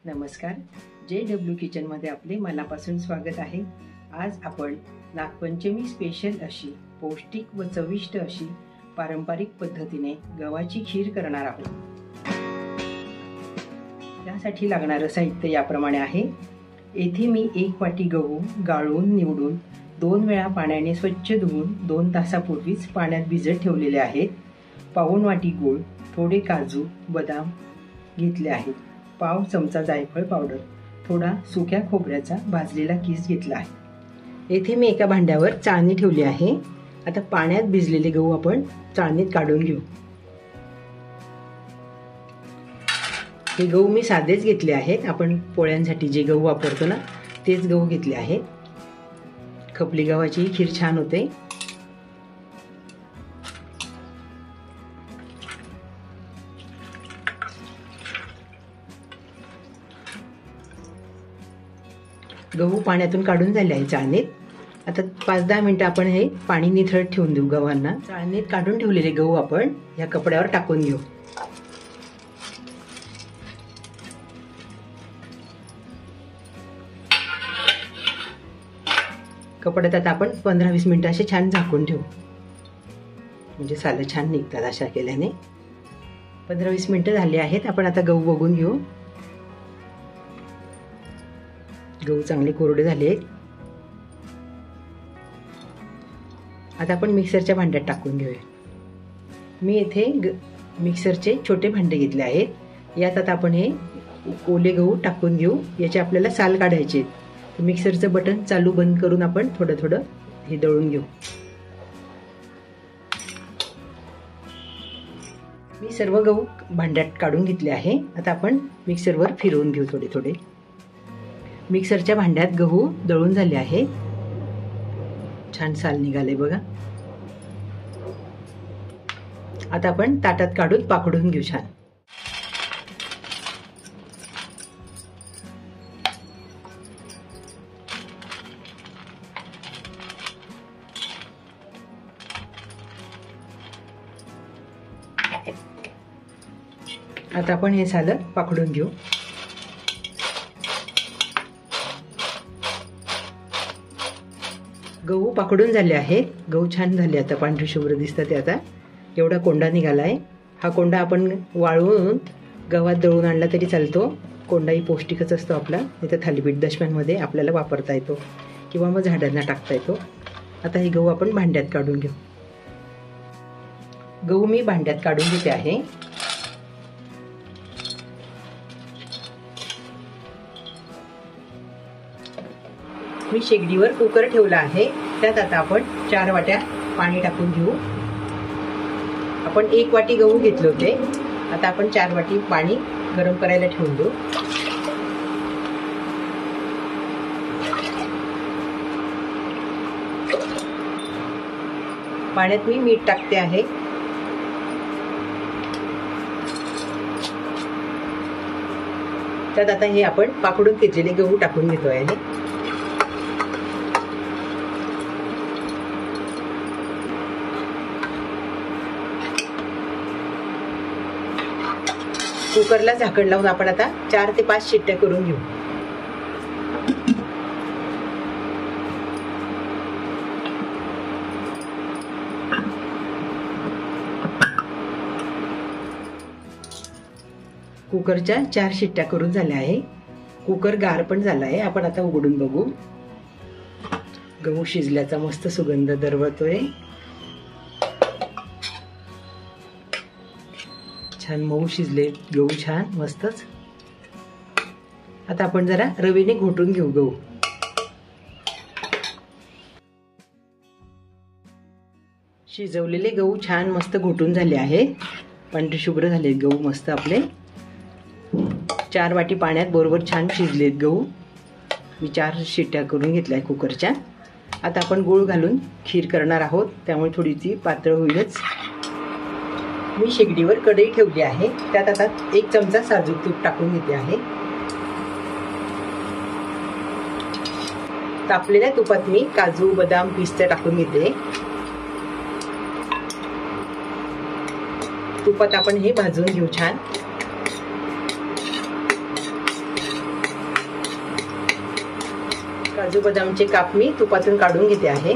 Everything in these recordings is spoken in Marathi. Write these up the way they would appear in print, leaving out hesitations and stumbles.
नमस्कार, JW किचनमध्ये आपले मनापासून स्वागत आहे। आज आपण नागपंचमी स्पेशल अशी पौष्टिक व चविष्ट अशी पारंपरिक पद्धतीने गव्हाची खीर करणार आहोत। त्यासाठी लागणारे साहित्य याप्रमाणे आहे। येथे मी 1 वाटी गहू गाळून निवडून 2 वेळा पाण्याने स्वच्छ धुवून 2 तासापूर्वीच पाण्यात भिजत ठेवलेले आहेत। पाऊण वाटी गूळ, थोडे काजू बदाम घेतले आहेत, पाव चमचा जायफळ पावडर, थोडा सुक्या खोबऱ्याचा भाजलेला किस घेतला आहे। येथे मी एका भांड्यावर चाळणी ठेवली आहे। आता पाण्यात भिजलेले गहू आपण चाळणीत काढून घेऊ। हे गहू मी साधेच घेतले आहेत। आपण पोळ्यांसाठी जे गहू वापरतो ना तेच गहू घेतले आहेत। खपली गव्हाची खीर छान होते। गहू पाण्यातून काढून झाले आहे चाळणीत। आता 5-10 मिनिटं आपण हे पाणी निथळत ठेवून देऊ गव्हांना। चाळणीत काढून ठेवलेले गहू आपण या कपड्यावर टाकून घेऊ। कपड्यात आता आपण 15-20 मिनिटं असे छान झाकून ठेवू, म्हणजे सालं छान निघतात अशा केल्याने। 15-20 मिनिटं झाली आहेत। आपण आता गहू बघून घेऊ। गहू चांगले कोरडे झाले। आता आपण मिक्सरच्या भांड्यात टाकून घेऊया। मी येथे मिक्सरचे छोटे भांडे घेतले आहेत। यात आता आपण हे ओले गहू टाकून घेऊ। याचे आपल्याला साल काढायचे आहेत। मिक्सरचं बटन चालू बंद करून आपण थोडं थोडं हे दळून घेऊ। मी सर्व गहू भांड्यात काढून घेतले आहे। आता आपण मिक्सरवर फिरवून घेऊ थोडे थोडे। मिक्सरच्या भांड्यात गहू दळून झाले आहे। छान साल निघाले बघा। आता आपण ताटात काढून पाकडून घेऊ छान। आता आपण हे साल पाकडून घेऊ। गहू पाकडून झाले आहेत। गहू छान झाले, आता पांढरे शुभ्र दिसतात। ते आता एवढा कोंडा निघालाय। हा कोंडा आपण वाळवून गव्हात दळून आणला तरी चालतो। कोंडाही पौष्टिकच असतो आपला। इथे थालीपीठ दशम्यांमध्ये आपल्याला वापरता येतो किंवा मग झाडांना टाकता येतो। आता हे गहू आपण भांड्यात काढून घेऊ। गहू मी भांड्यात काढून घेते आहे। मी शेगडीवर कुकर ठेवला आहे। त्यात आता आपण 4 वाट्या पाणी टाकून घेऊ। आपण 1 वाटी गहू घेतले होते। आता आपण 4 वाटी पाणी गरम करायला ठेवून देऊ। पाण्यात मी मीठ टाकते आहे। त्यात आता हे आपण पाकडून घेतलेले गहू टाकून घेतो आहे। कुकरला झाकण लावून आपण आता 4 ते 5 शिट्ट्या करून घेऊ। कुकरच्या 4 शिट्ट्या करून झाल्या आहे। कुकर गार पण झाला आहे। आपण आता उघडून बघू। गहू शिजल्याचा मस्त सुगंध दरवळतोय। छान मऊ शिजले गहू, छान मस्तच। आता आपण जरा रवीने घोटून घेऊ गहू। शिजवलेले गहू छान मस्त घोटून झाले आहेत। पांढरे शुभ्र झाले गहू मस्त आपले। 4 वाटी पाण्यात बरोबर छान शिजलेत गहू। मी 4 शिट्ट्या करून घेतल्या कुकरच्या। आता आपण गूळ घालून खीर करणार आहोत, त्यामुळे थोडीशी पातळ होईलच। मी शेगडीवर कढई ठेवली आहे। त्यात आता 1 चमचा साजूक तूप टाकून घेते आहे। तापलेल्या तुपात मी काजू बदाम पिस्ते टाकून घेते। तुपात आपण हे भाजून घेऊ छान। काजू बदामचे काप मी तुपातून काढून घेते आहे.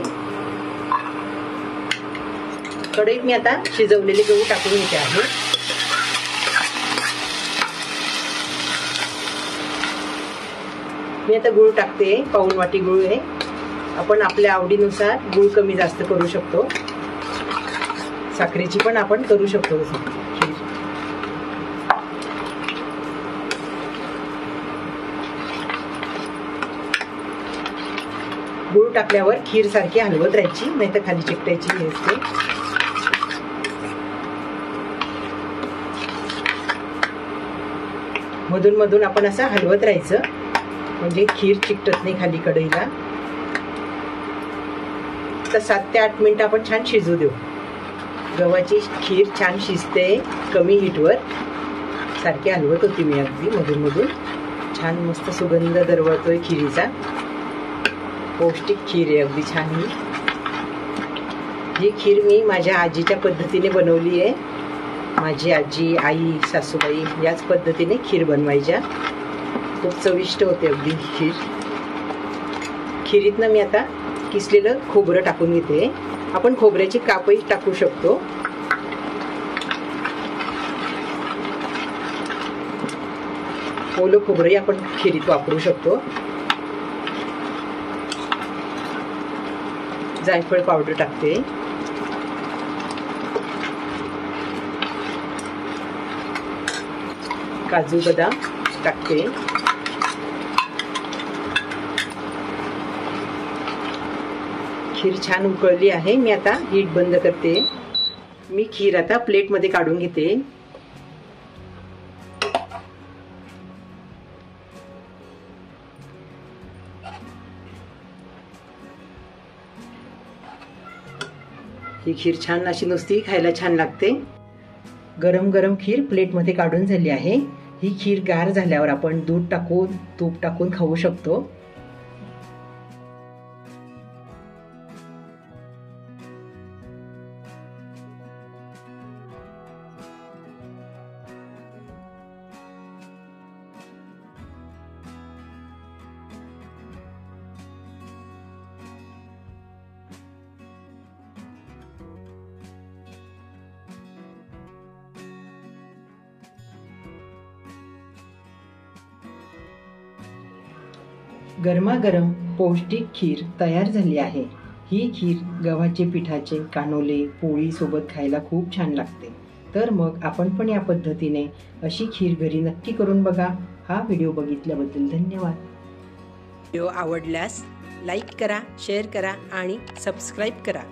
कढईत मी आता शिजवलेले गहू टाकून घेते आहे. मी आता गूळ टाकते. पाऊण वाटी गूळ आहे. आपण आपल्या आवडीनुसार गूळ कमी जास्त करू शकतो. साखरेची पण आपण करू शकतो. गूळ टाकल्यावर खीर सारखी हलवत राहायची, नाही तर खाली चिकटायची हे असते. मधून मधून आपण असं हलवत राहायचं, म्हणजे खीर चिकटत नाही खाली कढईला. तर 7 ते 8 मिनिटं आपण छान शिजू देऊ. गव्हाची खीर छान शिजते कमी हीटवर. सारखी हलवत होती मी अगदी मधून मधून. छान मस्त सुगंध दरवळतोय खिरीचा. पौष्टिक खीर आहे अगदी छान. ही खीर मी माझ्या आजीच्या पद्धतीने बनवली आहे. माझी आजी, आई, सासूबाई याच पद्धतीने खीर बनवायच्या. खूप चविष्ट होते अगदी खीर. खिरीतनं मी आता किसलेलं खोबरं टाकून घेते. आपण खोबऱ्याची कापही टाकू शकतो. ओलं खोबरंही आपण खिरीत वापरू शकतो. जायफळ पावडर टाकते. काजू बदाम टाकते. खीर छान उकळली आहे. मी आता हीट बंद करते. मी खीर आता प्लेटमध्ये काढून घेते. ही खीर छान अशी नुसती खायला छान लागते. गरम गरम खीर प्लेटमध्ये काढून झाली आहे. ही खीर गार झाल्यावर आपण दूध टाकून तूप टाकून खाऊ शकतो. गरमागरम पौष्टिक खीर तयार झाली आहे. ही खीर गव्हाचे पिठाचे कानोले पोळी सोबत खायला खूप छान लागते. तर मग आपण पण या पद्धतीने अशी खीर घरी नक्की करून बघा. हा व्हिडिओ बघितल्याबद्दल धन्यवाद. व्हिडिओ आवडल्यास लाईक करा, शेअर करा आणि सबस्क्राईब करा.